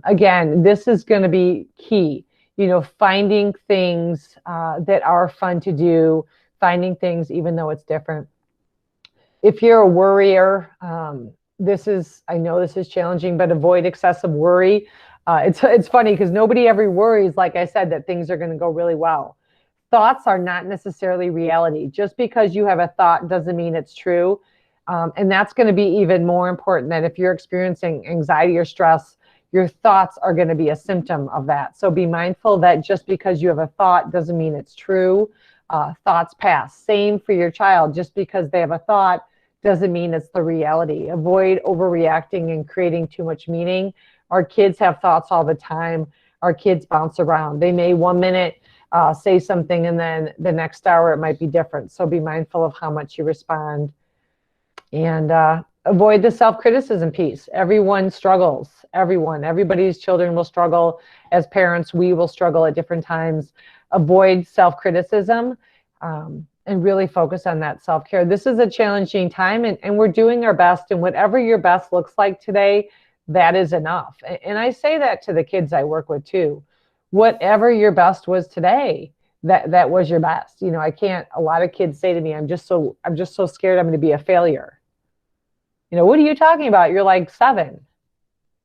Again, this is going to be key. Finding things that are fun to do, finding things even though it's different. If you're a worrier, I know this is challenging, but avoid excessive worry. It's funny because nobody ever worries, like I said, that things are going to go really well. Thoughts are not necessarily reality. Just because you have a thought doesn't mean it's true. And that's going to be even more important, that if you're experiencing anxiety or stress, your thoughts are going to be a symptom of that. So be mindful that just because you have a thought doesn't mean it's true. Thoughts pass. Same for your child. Just because they have a thought doesn't mean it's the reality. Avoid overreacting and creating too much meaning. Our kids have thoughts all the time. Our kids bounce around. They may 1 minute say something and then the next hour it might be different. So be mindful of how much you respond. And avoid the self-criticism piece. Everyone struggles. Everybody's children will struggle. As parents, we will struggle at different times. Avoid self-criticism and really focus on that self-care. This is a challenging time, and we're doing our best. And whatever your best looks like today, that is enough. And I say that to the kids I work with too. Whatever your best was today, that was your best. A lot of kids say to me, I'm just so scared I'm going to be a failure. What are you talking about? You're like 7.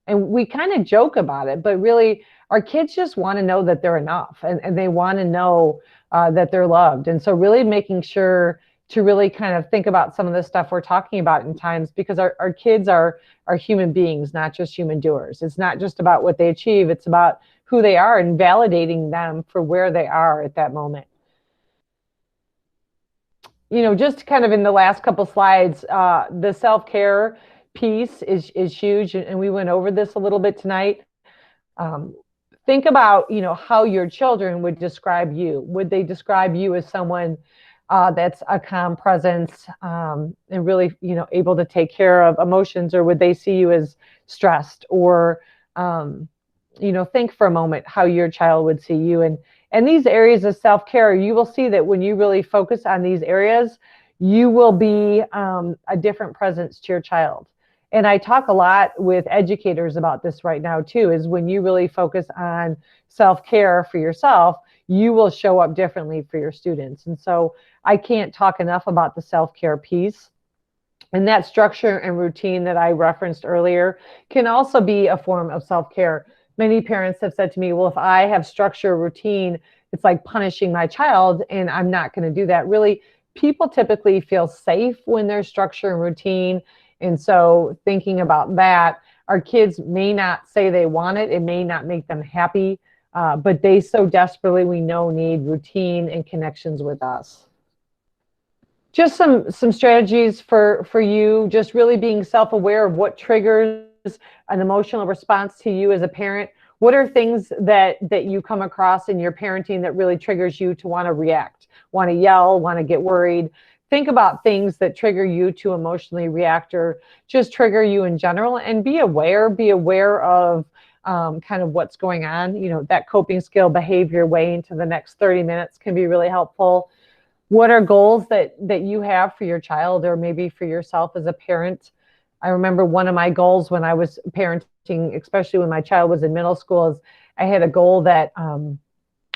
And we kind of joke about it, but really our kids just want to know that they're enough, and they want to know that they're loved. And so really making sure to really kind of think about some of the stuff we're talking about in times, because our kids are human beings, not just human doers. It's not just about what they achieve. It's about who they are and validating them for where they are at that moment. Just kind of in the last couple slides, the self-care piece is huge, and we went over this a little bit tonight. Think about, how your children would describe you. Would they describe you as someone that's a calm presence, and really, able to take care of emotions, or would they see you as stressed? Or, think for a moment how your child would see you. And these areas of self-care, you will see that when you really focus on these areas, you will be a different presence to your child. And I talk a lot with educators about this right now too, is when you really focus on self-care for yourself, you will show up differently for your students. And so I can't talk enough about the self-care piece. And that structure and routine that I referenced earlier can also be a form of self-care. Many parents have said to me, well, if I have structure or routine, it's like punishing my child, and I'm not going to do that. Really, people typically feel safe when there's structure and routine. And so thinking about that, our kids may not say they want it. It may not make them happy, but they so desperately, we know, need routine and connections with us. Just some strategies for you, just really being self-aware of what triggers an emotional response to you as a parent. What are things that you come across in your parenting that really triggers you to want to react, want to yell, want to get worried? Think about things that trigger you to emotionally react, or just trigger you in general, and be aware of kind of what's going on. That coping skill, behavior way into the next 30 minutes can be really helpful. What are goals that you have for your child, or maybe for yourself as a parent? I remember one of my goals when I was parenting, especially when my child was in middle school, is I had a goal that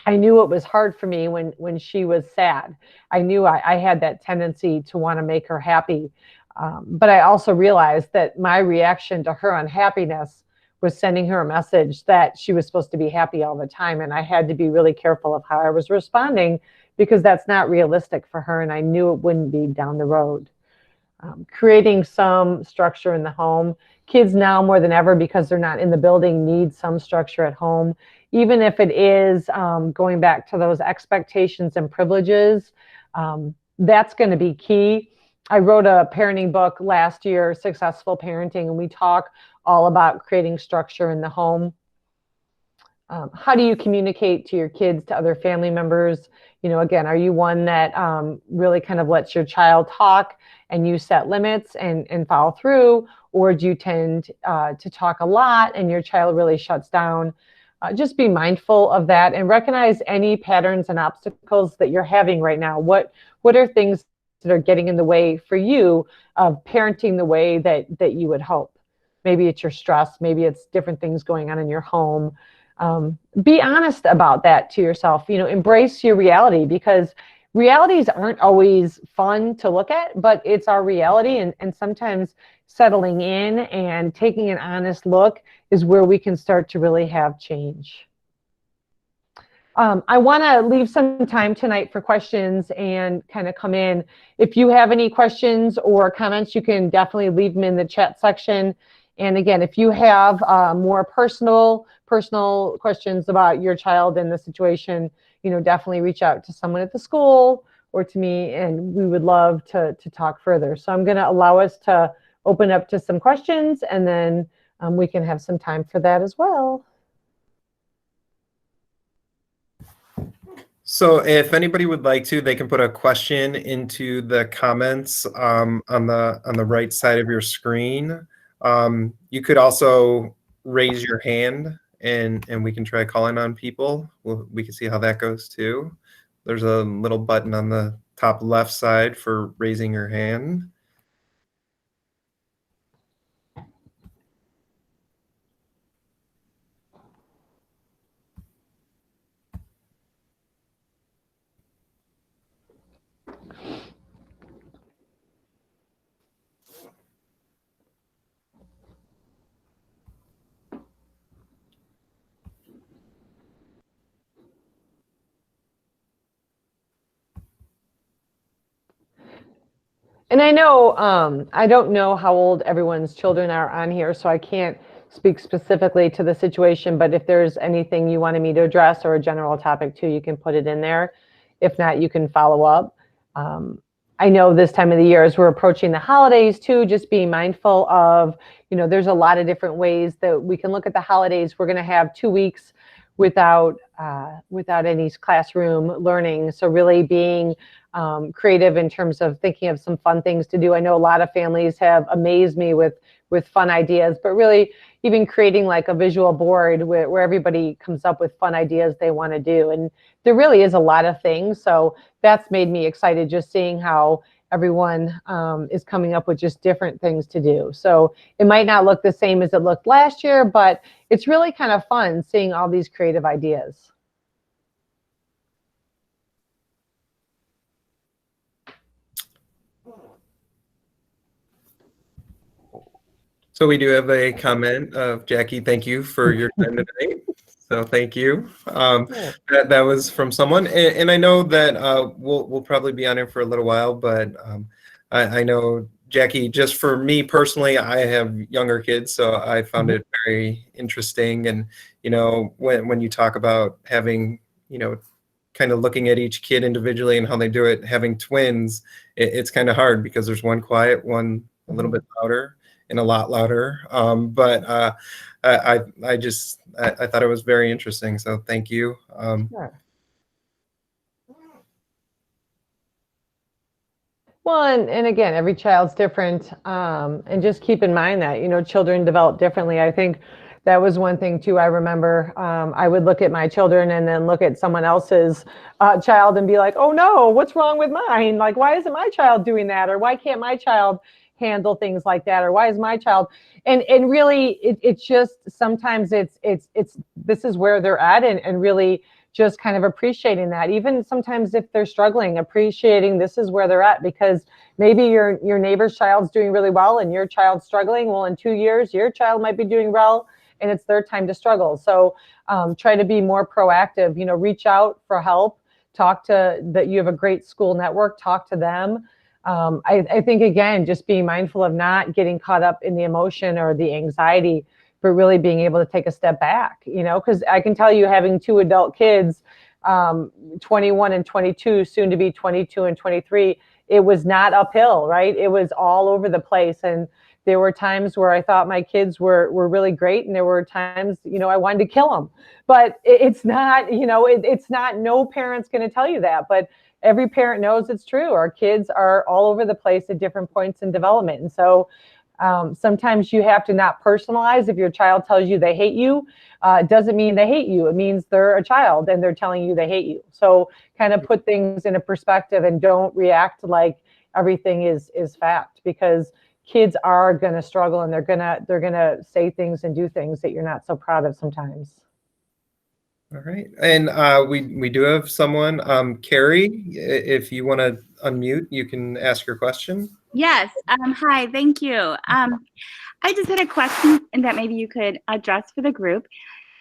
I knew it was hard for me when she was sad. I knew I had that tendency to want to make her happy. But I also realized that my reaction to her unhappiness was sending her a message that she was supposed to be happy all the time. And I had to be really careful of how I was responding, because that's not realistic for her, and I knew it wouldn't be down the road. Creating some structure in the home. Kids now more than ever, because they're not in the building, need some structure at home. Even if it is going back to those expectations and privileges, that's going to be key. I wrote a parenting book last year, Successful Parenting, and we talk all about creating structure in the home. How do you communicate to your kids, to other family members? Again, are you one that really kind of lets your child talk and you set limits and follow through? Or do you tend to talk a lot and your child really shuts down? Just be mindful of that and recognize any patterns and obstacles that you're having right now. What are things that are getting in the way for you of parenting the way that you would hope? Maybe it's your stress, maybe it's different things going on in your home. Be honest about that to yourself. Embrace your reality, because realities aren't always fun to look at, but it's our reality. And sometimes settling in and taking an honest look is where we can start to really have change. I want to leave some time tonight for questions and kind of come in. If you have any questions or comments, you can definitely leave them in the chat section. And again, if you have more personal questions about your child and the situation, definitely reach out to someone at the school or to me, and we would love to talk further. So I'm going to allow us to open up to some questions, and then we can have some time for that as well. So if anybody would like to, they can put a question into the comments on the right side of your screen. You could also raise your hand, and we can try calling on people. We can see how that goes too. There's a little button on the top left side for raising your hand. And I know, I don't know how old everyone's children are on here, so I can't speak specifically to the situation, but if there's anything you wanted me to address or a general topic too, you can put it in there. If not, you can follow up. I know this time of the year, as we're approaching the holidays too, just being mindful of, there's a lot of different ways that we can look at the holidays. We're going to have 2 weeks without any classroom learning. So really being creative in terms of thinking of some fun things to do. I know a lot of families have amazed me with fun ideas, but really even creating like a visual board where everybody comes up with fun ideas they want to do. And there really is a lot of things. So that's made me excited, just seeing how everyone is coming up with just different things to do. So it might not look the same as it looked last year, but it's really kind of fun seeing all these creative ideas. So we do have a comment of Jackie. Thank you for your time today. So thank you. That was from someone, and I know that we'll probably be on here for a little while, but I know Jackie. Just for me personally, I have younger kids, so I found it very interesting. And when you talk about having kind of looking at each kid individually and how they do it, having twins, it's kind of hard because there's one quiet, one a little bit louder, and a lot louder. But I thought it was very interesting. So thank you. Sure. Well, and again, every child's different. And just keep in mind that, children develop differently. I think that was one thing too. I remember I would look at my children and then look at someone else's child and be like, oh no, what's wrong with mine? Like, why isn't my child doing that? Or why can't my child handle things like that? Or why is my child? And really it's just, sometimes it's this is where they're at, and really just kind of appreciating that. Even sometimes if they're struggling, appreciating this is where they're at, because maybe your neighbor's child's doing really well and your child's struggling. Well, in 2 years, your child might be doing well and it's their time to struggle. So try to be more proactive, reach out for help, talk to that. You have a great school network, talk to them. I think, again, just being mindful of not getting caught up in the emotion or the anxiety, but really being able to take a step back, because I can tell you, having 2 adult kids, 21 and 22, soon to be 22 and 23, it was not uphill, right? It was all over the place. And there were times where I thought my kids were really great. And there were times, I wanted to kill them. But it's not, it's not, no parent's going to tell you that. But every parent knows it's true. Our kids are all over the place at different points in development. And so sometimes you have to not personalize. If your child tells you they hate you, it doesn't mean they hate you. It means they're a child and they're telling you they hate you. So kind of put things in a perspective and don't react like everything is fact, because kids are going to struggle and they're going to say things and do things that you're not so proud of sometimes. All right. And we do have someone, Carrie, if you want to unmute, you can ask your question. Yes. Hi, thank you. I just had a question that maybe you could address for the group.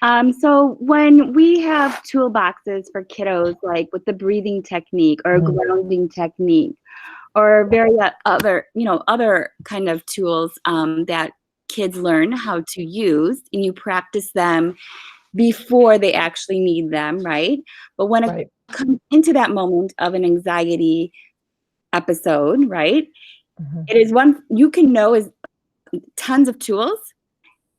So when we have toolboxes for kiddos, like with the breathing technique or grounding technique, or other kind of tools that kids learn how to use, and you practice them before they actually need them, right? But when it comes into that moment of an anxiety episode, right? It is one you can know is tons of tools,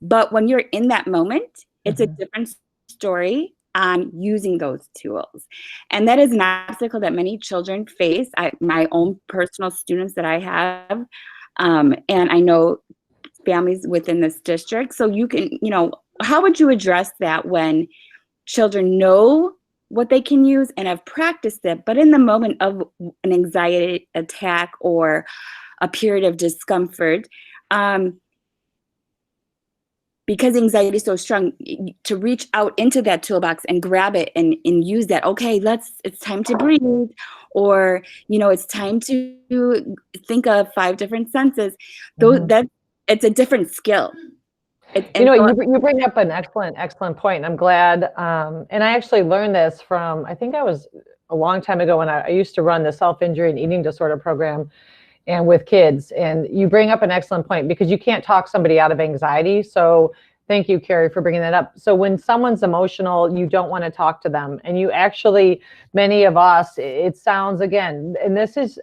but when you're in that moment, it's a different story on using those tools. And that is an obstacle that many children face. My own personal students that I have, and I know families within this district. So you can, how would you address that when children know what they can use and have practiced it, but in the moment of an anxiety attack or a period of discomfort, because anxiety is so strong, to reach out into that toolbox and grab it and use that. Okay, it's time to breathe, or it's time to think of 5 different senses. It's a different skill. You bring up an excellent point. And I'm glad. And I actually learned this from, I think I was a long time ago when I used to run the self-injury and eating disorder program. and with kids. And you bring up an excellent point, because you can't talk somebody out of anxiety. So thank you, Carrie, for bringing that up. So when someone's emotional, you don't want to talk to them. And you actually, many of us, it sounds, again, and this is,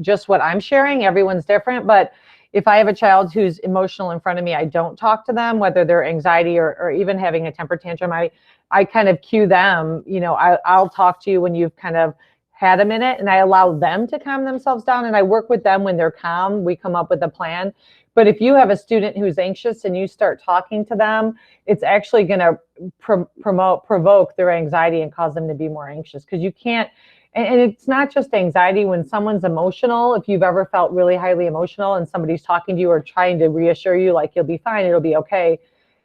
just what I'm sharing, everyone's different, but if I have a child who's emotional in front of me, I don't talk to them, whether they're anxiety or even having a temper tantrum. I kind of cue them, I'll talk to you when you've kind of had a minute, and I allow them to calm themselves down, and I work with them when they're calm. We come up with a plan. But if you have a student who's anxious and you start talking to them, it's actually going to provoke their anxiety and cause them to be more anxious, because you can't. And it's not just anxiety. When someone's emotional, if you've ever felt really highly emotional and somebody's talking to you or trying to reassure you, like, you'll be fine, it'll be okay,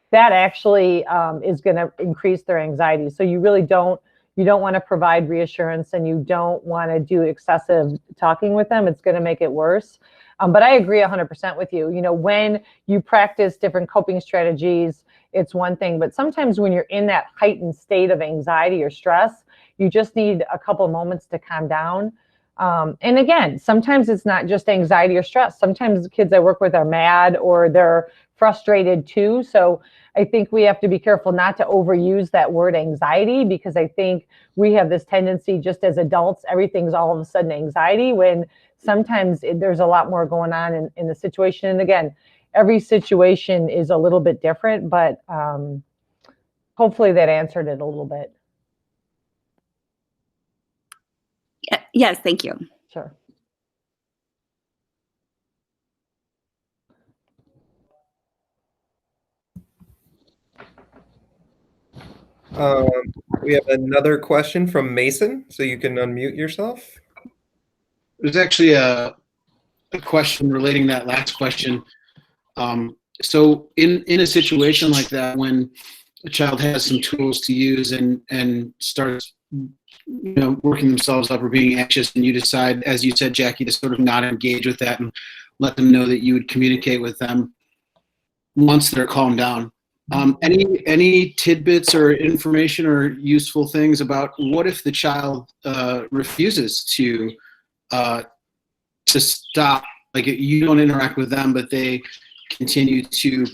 that actually is going to increase their anxiety. So you really don't want to provide reassurance, and you don't want to do excessive talking with them. It's going to make it worse. But I agree 100% with you. When you practice different coping strategies, it's one thing. But sometimes when you're in that heightened state of anxiety or stress, you just need a couple moments to calm down. And again, sometimes it's not just anxiety or stress. Sometimes the kids I work with are mad or they're frustrated too. So I think we have to be careful not to overuse that word anxiety, because I think we have this tendency, just as adults, everything's all of a sudden anxiety, when sometimes there's a lot more going on in the situation. And again, every situation is a little bit different, but hopefully that answered it a little bit. Yes, thank you. Sure. We have another question from Mason, so you can unmute yourself. There's actually a question relating to that last question. So in a situation like that, when a child has some tools to use and starts working themselves up or being anxious, and you decide, as you said, Jackie, to sort of not engage with that and let them know that you would communicate with them once they're calmed down. Any tidbits or information or useful things about what if the child refuses to stop? Like, you don't interact with them, but they continue to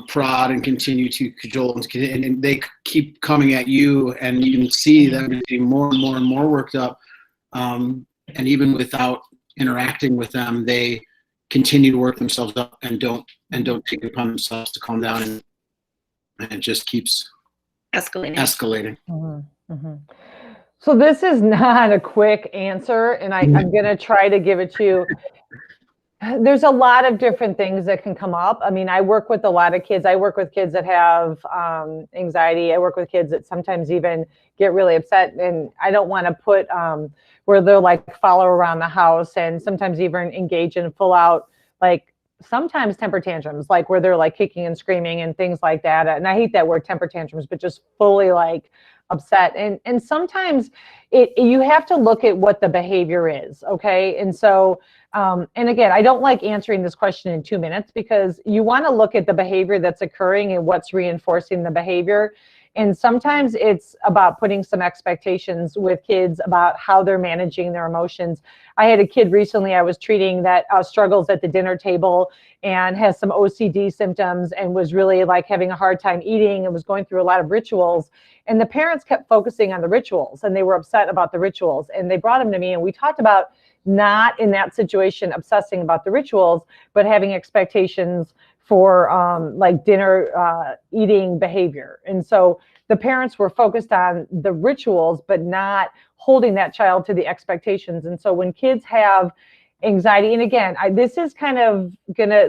prod and continue to cajole, and they keep coming at you, and you can see them getting more and more and more worked up. And even without interacting with them, they continue to work themselves up and don't take it upon themselves to calm down, and it just keeps escalating. Mm-hmm. Mm-hmm. So this is not a quick answer, and I'm going to try to give it to you. There's a lot of different things that can come up. I mean, I work with a lot of kids. I work with kids that have anxiety. I work with kids that sometimes even get really upset. And I don't want to put where they're like follow around the house, and sometimes even engage in full out, like sometimes temper tantrums, like where they're like kicking and screaming and things like that. And I hate that word, temper tantrums, but just fully like upset. And sometimes you have to look at what the behavior is. Okay. And so, and again, I don't like answering this question in 2 minutes, because you want to look at the behavior that's occurring and what's reinforcing the behavior. And sometimes it's about putting some expectations with kids about how they're managing their emotions. I had a kid recently I was treating that struggles at the dinner table and has some OCD symptoms and was really like having a hard time eating and was going through a lot of rituals. And the parents kept focusing on the rituals, and they were upset about the rituals. And they brought him to me, and we talked about not in that situation obsessing about the rituals, but having expectations for like dinner eating behavior. And so the parents were focused on the rituals, but not holding that child to the expectations. And so when kids have anxiety, and again, this is kind of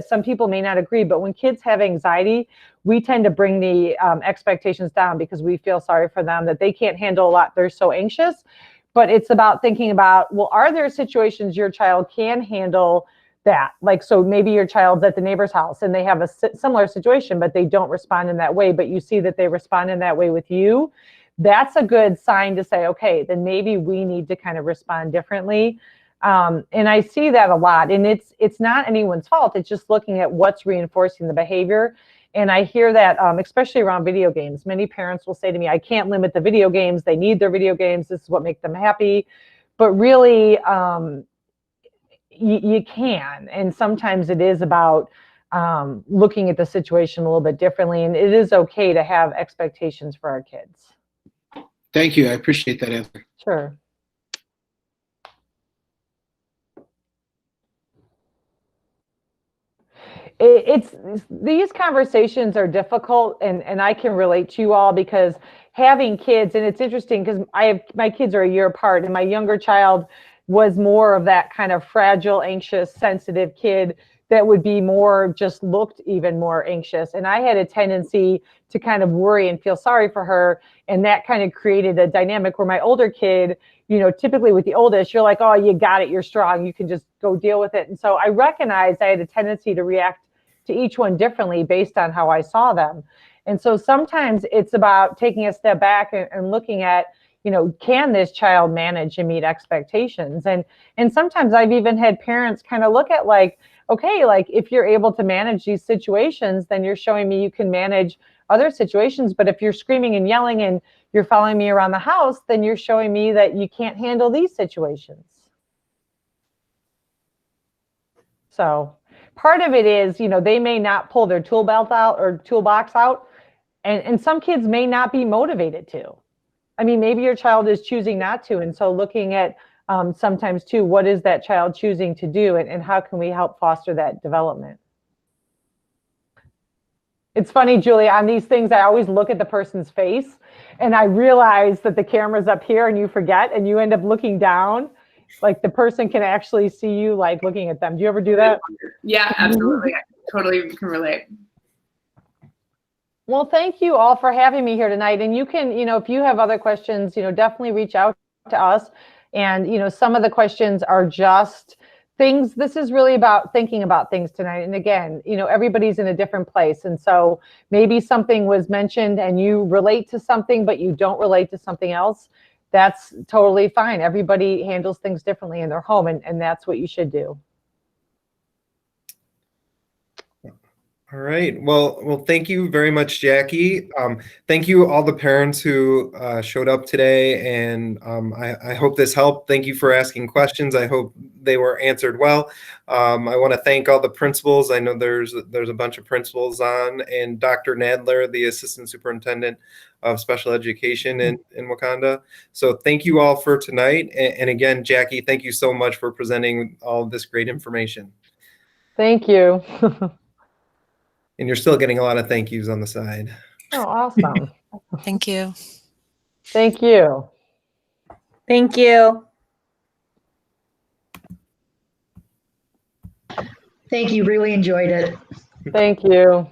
some people may not agree, but when kids have anxiety, we tend to bring the expectations down, because we feel sorry for them, that they can't handle a lot. They're so anxious. But it's about thinking about, well, are there situations your child can handle that? Like, so maybe your child's at the neighbor's house and they have a similar situation, but they don't respond in that way, but you see that they respond in that way with you. That's a good sign to say, okay, then maybe we need to kind of respond differently. And I see that a lot, and it's not anyone's fault. It's just looking at what's reinforcing the behavior. And I hear that, especially around video games, many parents will say to me, I can't limit the video games. They need their video games. This is what makes them happy. But really, you can. And sometimes it is about looking at the situation a little bit differently. And it is okay to have expectations for our kids. Thank you. I appreciate that answer. Sure. It's these conversations are difficult, and I can relate to you all because having kids, and it's interesting because my kids are a year apart, and my younger child was more of that kind of fragile, anxious, sensitive kid that would be more, just looked even more anxious. And I had a tendency to kind of worry and feel sorry for her. And that kind of created a dynamic where my older kid, typically with the oldest, you're like, oh, you got it, you're strong, you can just go deal with it. And so I recognized I had a tendency to react to each one differently based on how I saw them. And so sometimes it's about taking a step back and looking at, can this child manage and meet expectations? And sometimes I've even had parents kind of look at like, okay, like if you're able to manage these situations, then you're showing me you can manage other situations. But if you're screaming and yelling and you're following me around the house, then you're showing me that you can't handle these situations. So part of it is, they may not pull their tool belt out or toolbox out, and some kids may not be motivated to. I mean, maybe your child is choosing not to. And so looking at sometimes too, what is that child choosing to do, and how can we help foster that development? It's funny, Julie, on these things, I always look at the person's face and I realize that the camera's up here and you forget and you end up looking down. Like the person can actually see you like looking at them. Do you ever do that? Yeah, absolutely. I totally can relate. Well, thank you all for having me here tonight. And you can, if you have other questions, definitely reach out to us. And, some of the questions are just things. This is really about thinking about things tonight. And again, everybody's in a different place. And so maybe something was mentioned and you relate to something, but you don't relate to something else. That's totally fine. Everybody handles things differently in their home, and that's what you should do. All right. Well, thank you very much, Jackie. Thank you all the parents who showed up today, and I hope this helped. Thank you for asking questions. I hope they were answered well. I want to thank all the principals. I know there's a bunch of principals on, and Dr. Nadler, the Assistant Superintendent of Special Education in Wakanda. So thank you all for tonight. And again, Jackie, thank you so much for presenting all of this great information. Thank you. And you're still getting a lot of thank yous on the side. Oh, awesome. Thank you. Thank you. Thank you. Thank you. Really enjoyed it. Thank you.